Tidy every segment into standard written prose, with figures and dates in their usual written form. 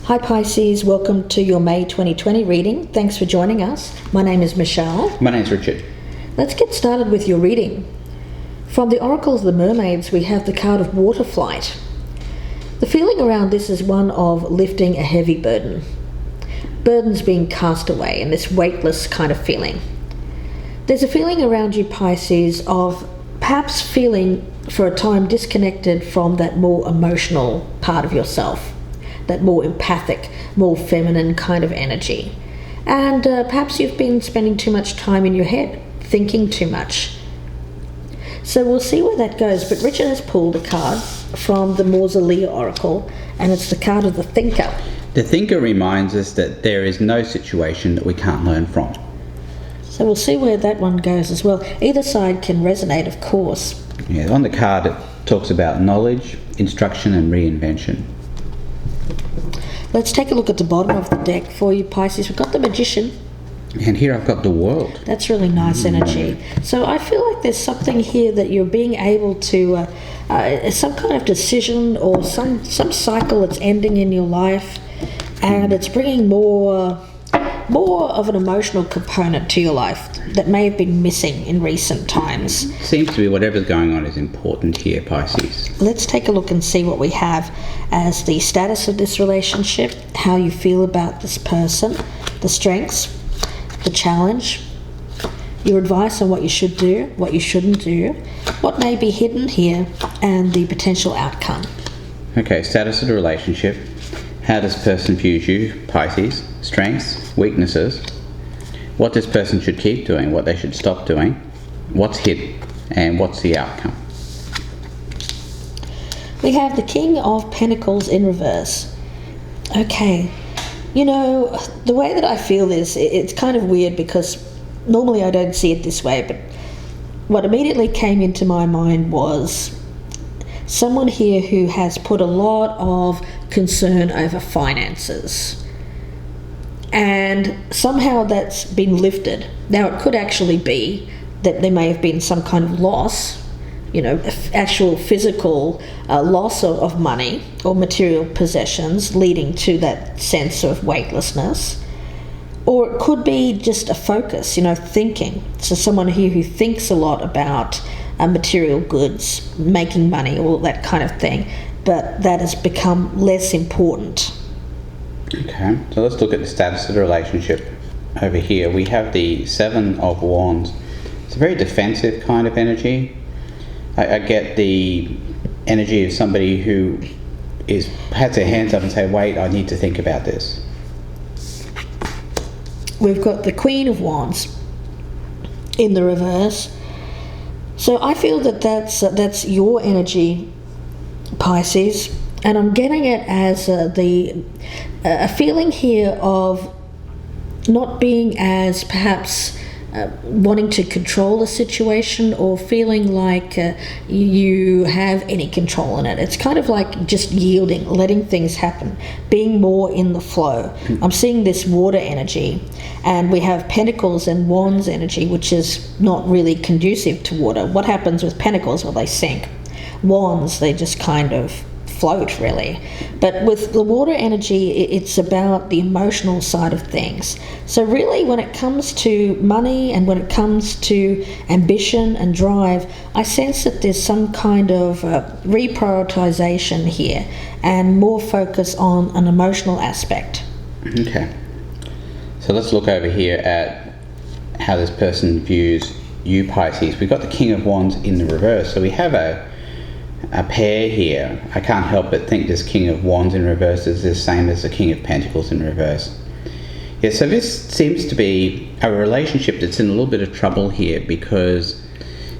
Hi Pisces, welcome to your May 2020 reading. Thanks for joining us. My name is Michelle. My name's Richard. Let's get started with your reading. From the Oracle of the Mermaids, we have the card of Water Flight. The feeling around this is one of lifting a heavy burden. Burdens being cast away and this weightless kind of feeling. There's a feeling around you, Pisces, of perhaps feeling for a time disconnected from that more emotional part of yourself. That more empathic, more feminine kind of energy. And perhaps you've been spending too much time in your head, thinking too much. So we'll see where that goes. But Richard has pulled a card from the Mausolea Oracle, and it's the card of the Thinker. The Thinker reminds us that there is no situation that we can't learn from. So we'll see where that one goes as well. Either side can resonate, of course. Yeah, on the card it talks about knowledge, instruction and reinvention. Let's take a look at the bottom of the deck for you, Pisces. We've got the Magician. And here I've got the World. That's really nice energy. So I feel like there's something here that you're being able to, some kind of decision or some cycle that's ending in your life, and it's bringing more of an emotional component to your life that may have been missing in recent times. Seems to be whatever's going on is important here, Pisces. Let's take a look and see what we have as the status of this relationship, how you feel about this person, the strengths, the challenge, your advice on what you should do, what you shouldn't do, what may be hidden here, and the potential outcome. Okay, status of the relationship. How this person views you, Pisces. Strengths, weaknesses. What this person should keep doing, what they should stop doing. What's hidden, and what's the outcome. We have the King of Pentacles in reverse. Okay, you know, the way that I feel this, it's kind of weird because normally I don't see it this way, but what immediately came into my mind was someone here who has put a lot of concern over finances. And somehow that's been lifted. Now it could actually be that there may have been some kind of loss, you know, actual physical loss of money or material possessions leading to that sense of weightlessness. Or it could be just a focus, you know, thinking. So someone here who thinks a lot about material goods, making money, all that kind of thing, but that has become less important. Okay, so let's look at the status of the relationship over here. We have the Seven of Wands. It's a very defensive kind of energy. I get the energy of somebody who has their hands up and say, wait, I need to think about this. We've got the Queen of Wands in the reverse. So I feel that that's your energy, Pisces, and I'm getting it as a feeling here of not being as perhaps wanting to control the situation or feeling like you have any control in it. It's kind of like just yielding, letting things happen, being more in the flow. I'm seeing this water energy, and we have Pentacles and Wands energy, which is not really conducive to water. What happens with Pentacles? Well, they sink. Wands, they just kind of float, really. But with the water energy, it's about the emotional side of things. So really, when it comes to money and when it comes to ambition and drive, I sense that there's some kind of reprioritization here and more focus on an emotional aspect. Okay, so let's look over here at how this person views you, Pisces. We've got the King of Wands in the reverse, so we have a pair here. I can't help but think this King of Wands in reverse is the same as the King of Pentacles in reverse. Yeah, so this seems to be a relationship that's in a little bit of trouble here because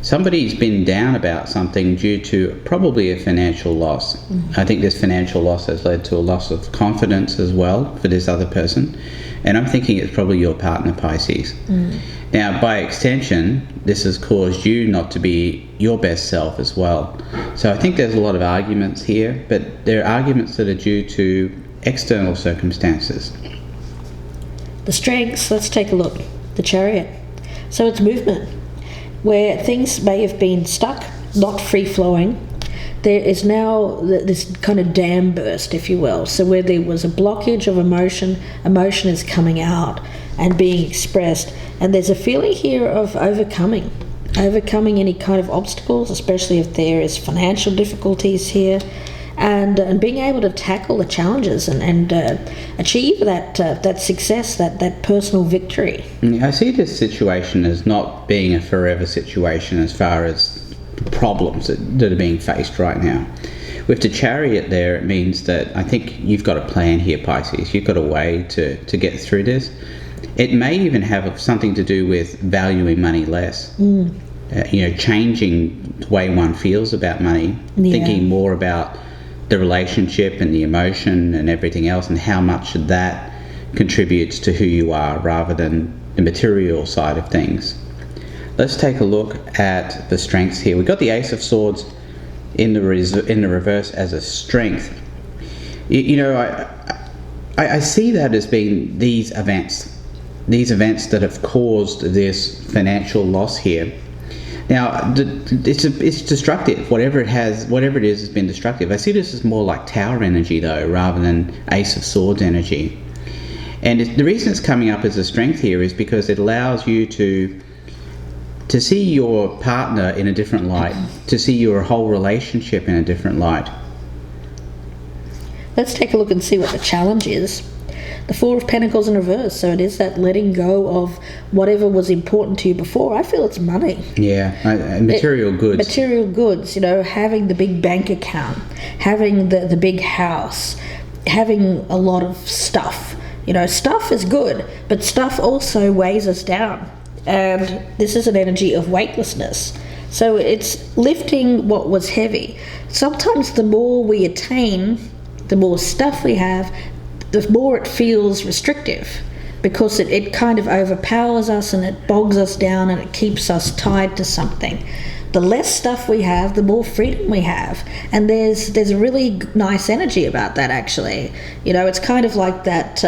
somebody's been down about something due to probably a financial loss. I think this financial loss has led to a loss of confidence as well for this other person. And I'm thinking it's probably your partner, Pisces. Now, by extension, this has caused you not to be your best self as well. So I think there's a lot of arguments here, but they're arguments that are due to external circumstances. The strengths, let's take a look. The Chariot. So it's movement, where things may have been stuck, not free-flowing. there is now this kind of dam burst, if you will. So where there was a blockage of emotion is coming out and being expressed. And there's a feeling here of overcoming any kind of obstacles, especially if there is financial difficulties here, and being able to tackle the challenges and achieve that success, that personal victory. I see this situation as not being a forever situation as far as problems that are being faced right now. With the Chariot there, it means that I think you've got a plan here, Pisces. You've got a way to get through this. It may even have something to do with valuing money less. Changing the way one feels about money, thinking more about the relationship and the emotion and everything else, and how much that contributes to who you are rather than the material side of things. Let's take a look at the strengths here. We've got the Ace of Swords in the reverse as a strength. I see that as being these events that have caused this financial loss here. Now, it's destructive. Whatever it is has been destructive. I see this as more like Tower energy, though, rather than Ace of Swords energy. And the reason it's coming up as a strength here is because it allows you to see your partner in a different light, to see your whole relationship in a different light. Let's take a look and see what the challenge is. The Four of Pentacles in reverse, so it is that letting go of whatever was important to you before. I feel it's money. Yeah, material goods. Material goods, having the big bank account, having the big house, having a lot of stuff. Stuff is good, but stuff also weighs us down. And this is an energy of weightlessness. So it's lifting what was heavy. Sometimes the more we attain, the more stuff we have, the more it feels restrictive, because it kind of overpowers us and it bogs us down and it keeps us tied to something. The less stuff we have, the more freedom we have. And there's a really nice energy about that, actually. It's kind of like that.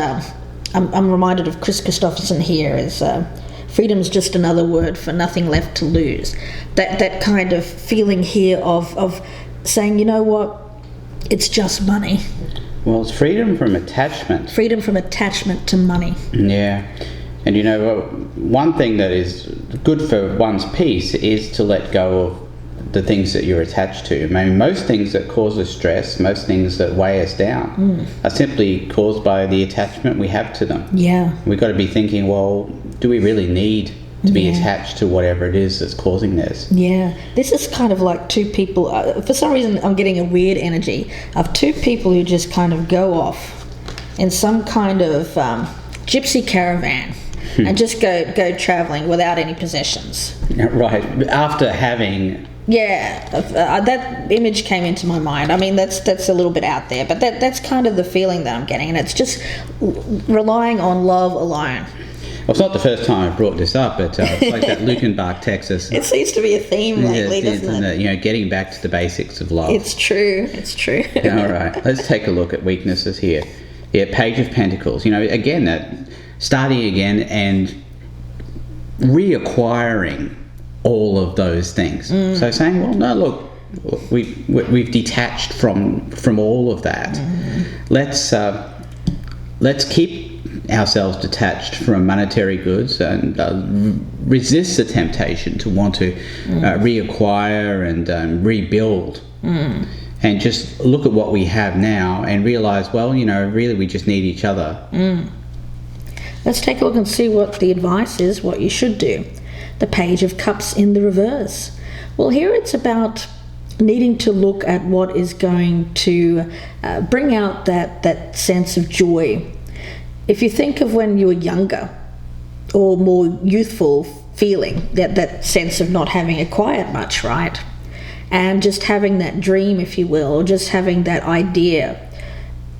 I'm reminded of Chris Christopherson here as freedom's just another word for nothing left to lose. That kind of feeling here of saying, you know what, it's just money. Well, it's freedom from attachment. Freedom from attachment to money. Yeah. And one thing that is good for one's peace is to let go of the things that you're attached to. I mean, most things that cause us stress, most things that weigh us down are simply caused by the attachment we have to them. Yeah. We've got to be thinking, well, do we really need to be attached to whatever it is that's causing this? Yeah. This is kind of like two people. For some reason, I'm getting a weird energy of two people who just kind of go off in some kind of gypsy caravan and just go traveling without any possessions. Right. After having... Yeah, that image came into my mind. I mean, that's a little bit out there, but that's kind of the feeling that I'm getting, and it's just relying on love alone. Well, it's not the first time I've brought this up, but it's like that Lukenbach, Texas. It seems to be a theme lately, doesn't it? Getting back to the basics of love. It's true. All right, let's take a look at weaknesses here. Yeah, Page of Pentacles. Again, that starting again and reacquiring all of those things. So saying, well, no, look, we've detached from all of that. Let's keep ourselves detached from monetary goods and resist the temptation to want to reacquire and rebuild. And just look at what we have now and realize, well, really we just need each other. Let's take a look and see what the advice is, what you should do. The Page of Cups in the reverse. Well, here it's about needing to look at what is going to bring out that sense of joy. If you think of when you were younger or more youthful feeling, that sense of not having acquired much, right? And just having that dream, if you will, or just having that idea.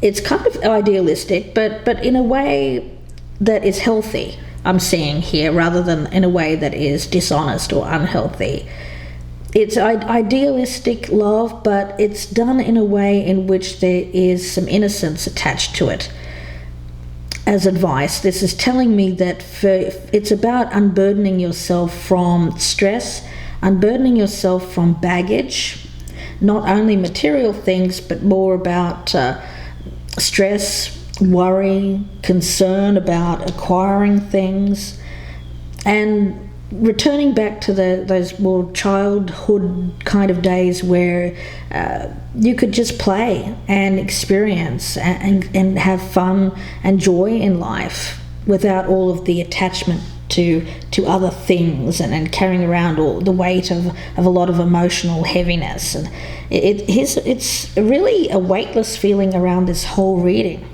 It's kind of idealistic, but in a way that is healthy, I'm seeing here, rather than in a way that is dishonest or unhealthy. It's idealistic love, but it's done in a way in which there is some innocence attached to it. As advice, this is telling me that it's about unburdening yourself from stress, unburdening yourself from baggage, not only material things, but more about stress, worry, concern about acquiring things, and returning back to those more childhood kind of days where you could just play and experience and have fun and joy in life without all of the attachment to other things and carrying around all the weight of a lot of emotional heaviness. And it's really a weightless feeling around this whole reading.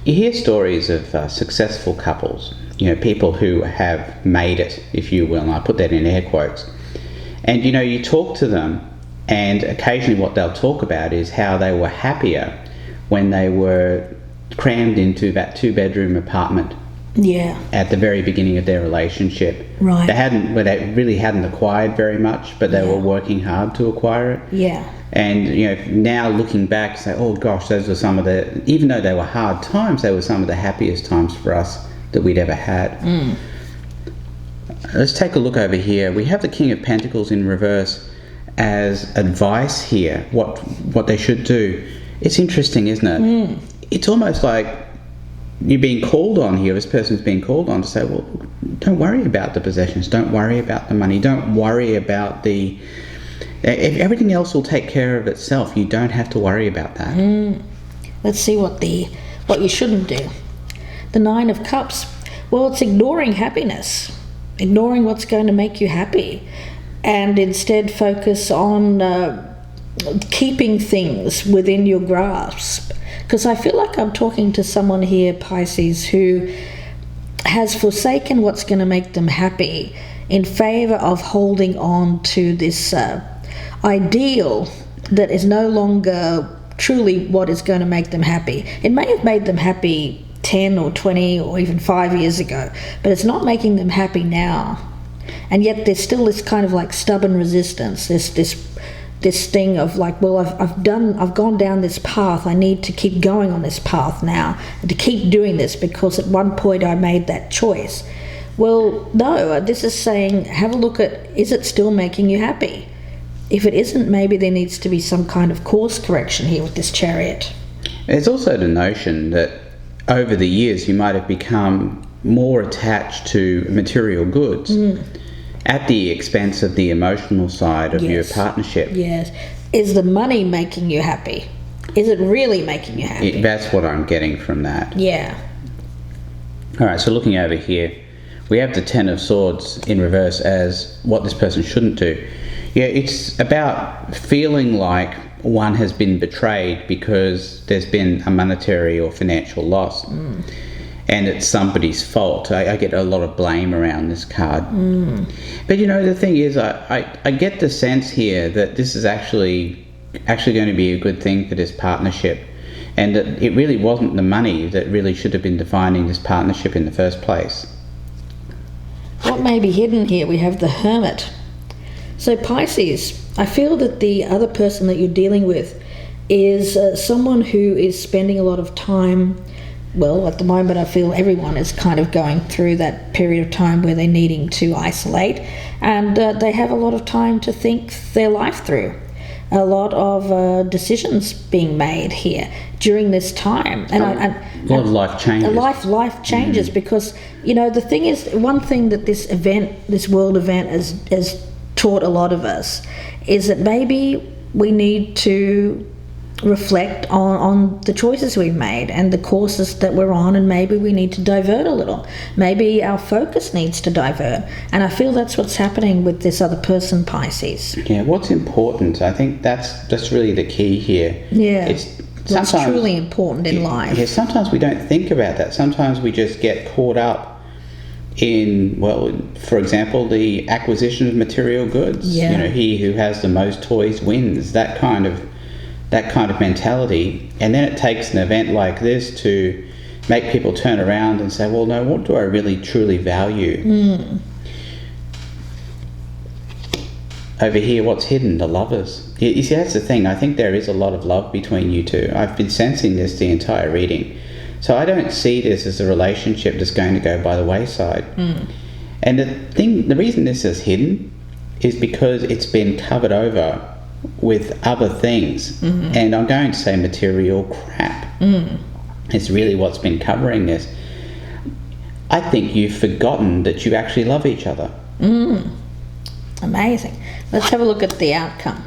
You hear stories of successful couples, people who have made it, if you will, and I put that in air quotes. And, you talk to them, and occasionally what they'll talk about is how they were happier when they were crammed into that 2-bedroom apartment. Yeah. At the very beginning of their relationship. Right. They really hadn't acquired very much, but they were working hard to acquire it. Yeah. And, now looking back, say, oh gosh, those were some of even though they were hard times, they were some of the happiest times for us that we'd ever had. Let's take a look over here. We have the King of Pentacles in reverse as advice here, what they should do. It's interesting, isn't it? It's almost like you're being called on here, this person's being called on to say, well, don't worry about the possessions, don't worry about the money, don't worry about everything else will take care of itself. You don't have to worry about that. Let's see what you shouldn't do. The 9 of Cups. Well, it's ignoring happiness, ignoring what's going to make you happy, and instead focus on keeping things within your grasp. Because I feel like I'm talking to someone here, Pisces, who has forsaken what's going to make them happy in favor of holding on to this ideal that is no longer truly what is going to make them happy. It may have made them happy 10 or 20 or even 5 years ago, but it's not making them happy now. And yet there's still this kind of like stubborn resistance, this thing of like, well, I've gone down this path, I need to keep going on this path now and to keep doing this because at one point I made that choice. Well, no, this is saying have a look at, is it still making you happy? If it isn't, maybe there needs to be some kind of course correction here with this Chariot. There's also the notion that over the years you might have become more attached to material goods at the expense of the emotional side of your partnership. Yes. Is the money making you happy? Is it really making you happy? That's what I'm getting from that. Yeah. All right, so looking over here, we have the 10 of Swords in reverse as what this person shouldn't do. Yeah, it's about feeling like one has been betrayed because there's been a monetary or financial loss. And it's somebody's fault. I get a lot of blame around this card. But the thing is, I get the sense here that this is actually going to be a good thing for this partnership, and that it really wasn't the money that really should have been defining this partnership in the first place. What may be hidden here? We have the Hermit. So Pisces, I feel that the other person that you're dealing with is someone who is spending a lot of time. Well, at the moment I feel everyone is kind of going through that period of time where they're needing to isolate, and they have a lot of time to think their life through. A lot of decisions being made here during this time. And a lot of life changes. Life changes because, the thing is, one thing that this world event has taught a lot of us is that maybe we need to reflect on the choices we've made and the courses that we're on, and maybe we need to divert a little. Maybe our focus needs to divert, and I feel that's what's happening with this other person, Pisces. Yeah, what's important, I think that's really the key here. Yeah, it's truly important in life. Yeah, sometimes we don't think about that. Sometimes we just get caught up in, well, for example, the acquisition of material goods. He who has the most toys wins, that kind of mentality. And then it takes an event like this to make people turn around and say, well, no, what do I really truly value? Over here, what's hidden? The lovers. You see, that's the thing. I think there is a lot of love between you two. I've been sensing this the entire reading. So I don't see this as a relationship that's going to go by the wayside. And the reason this is hidden is because it's been covered over with other things. And I'm going to say material crap. It's really what's been covering this. I think you've forgotten that you actually love each other. Amazing. Let's have a look at the outcome.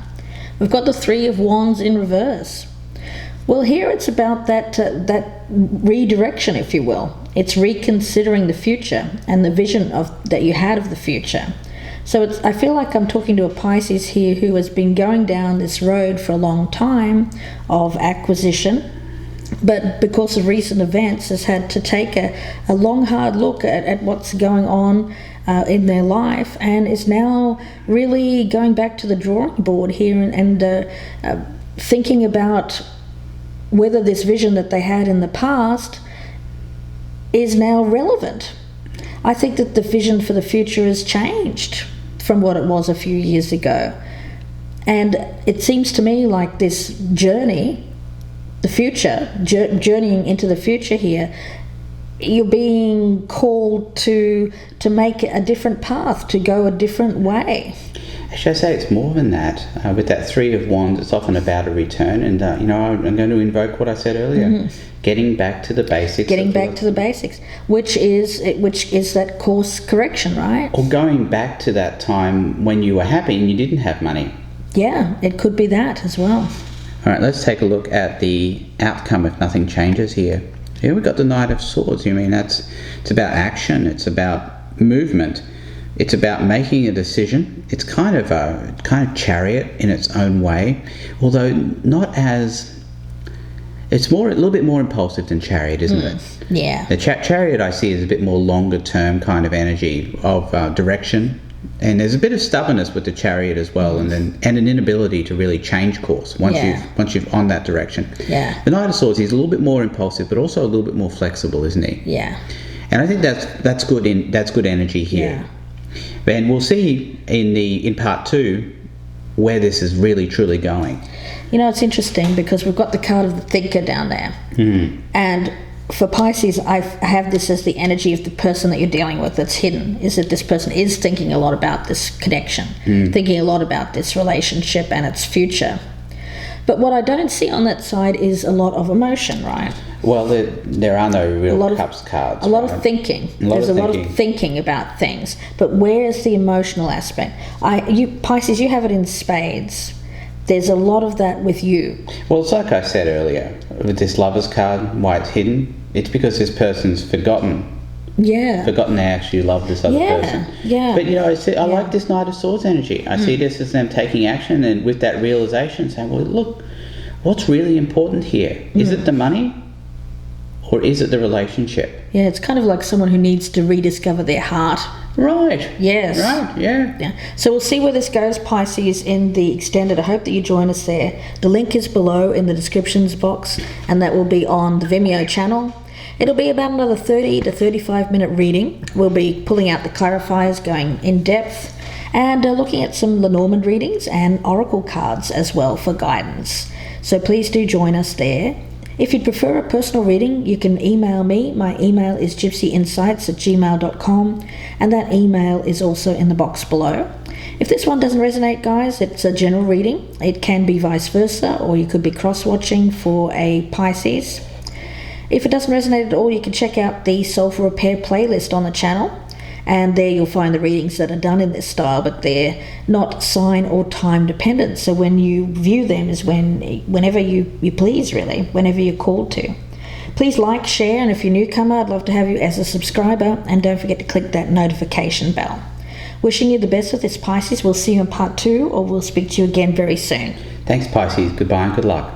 We've got the Three of Wands in reverse. Well, here it's about that redirection, if you will. It's reconsidering the future and the vision that you had of the future. So I feel like I'm talking to a Pisces here who has been going down this road for a long time of acquisition, but because of recent events has had to take a long, hard look at what's going on in their life, and is now really going back to the drawing board here and thinking about whether this vision that they had in the past is now relevant. I think that the vision for the future has changed from what it was a few years ago. And it seems to me like this journey, the future, journeying into the future here, you're being called to make a different path, to go a different way. Actually, I say it's more than that. With that Three of Wands, it's often about a return. And, I'm going to invoke what I said earlier. Getting back to the basics. Getting back to the basics, which is that course correction, right? Or going back to that time when you were happy and you didn't have money. Yeah, it could be that as well. All right, let's take a look at the outcome if nothing changes here. Here we've got the Knight of Swords. It's about action. It's about movement. It's about making a decision. It's kind of Chariot in its own way, although not as. It's a little bit more impulsive than Chariot, isn't it? Yeah. The Chariot I see is a bit more longer term kind of energy of direction, and there's a bit of stubbornness with the Chariot as well, and an inability to really change course once you've on that direction. Yeah. The Knight of Swords, he's a little bit more impulsive, but also a little bit more flexible, isn't he? Yeah. And I think that's good energy here. Yeah. And we'll see in part 2 where this is really truly going. It's interesting because we've got the card of the thinker down there. And for Pisces, I have this as the energy of the person that you're dealing with that's hidden, is that this person is thinking a lot about this connection, thinking a lot about this relationship and its future. But what I don't see on that side is a lot of emotion, right? Well, there are no real cups cards. A lot of thinking. There's a lot of thinking about things. But where is the emotional aspect? Pisces, you have it in spades. There's a lot of that with you. Well, it's like I said earlier, with this Lover's card, why it's hidden, it's because this person's forgotten they actually love this other person. Yeah. But I like this Knight of Swords energy. I see this as them taking action, and with that realization saying, well, look, what's really important here? Is it the money or is it the relationship? Yeah, it's kind of like someone who needs to rediscover their heart. Right. Yes. Right, yeah. So we'll see where this goes, Pisces, in the extended. I hope that you join us there. The link is below in the descriptions box, and that will be on the Vimeo channel. It'll be about another 30 to 35 minute reading. We'll be pulling out the clarifiers, going in depth, and looking at some Lenormand readings and oracle cards as well for guidance. So please do join us there. If you'd prefer a personal reading, you can email me. My email is gypsyinsights@gmail.com, and that email is also in the box below. If this one doesn't resonate, guys, it's a general reading. It can be vice versa, or you could be cross-watching for a Pisces. If it doesn't resonate at all, you can check out the Soul for Repair playlist on the channel, and there you'll find the readings that are done in this style, but they're not sign or time dependent. So when you view them is whenever you please, really, whenever you're called to. Please like, share, and if you're a newcomer, I'd love to have you as a subscriber, and don't forget to click that notification bell. Wishing you the best with this, Pisces. We'll see you in part 2, or we'll speak to you again very soon. Thanks, Pisces. Goodbye and good luck.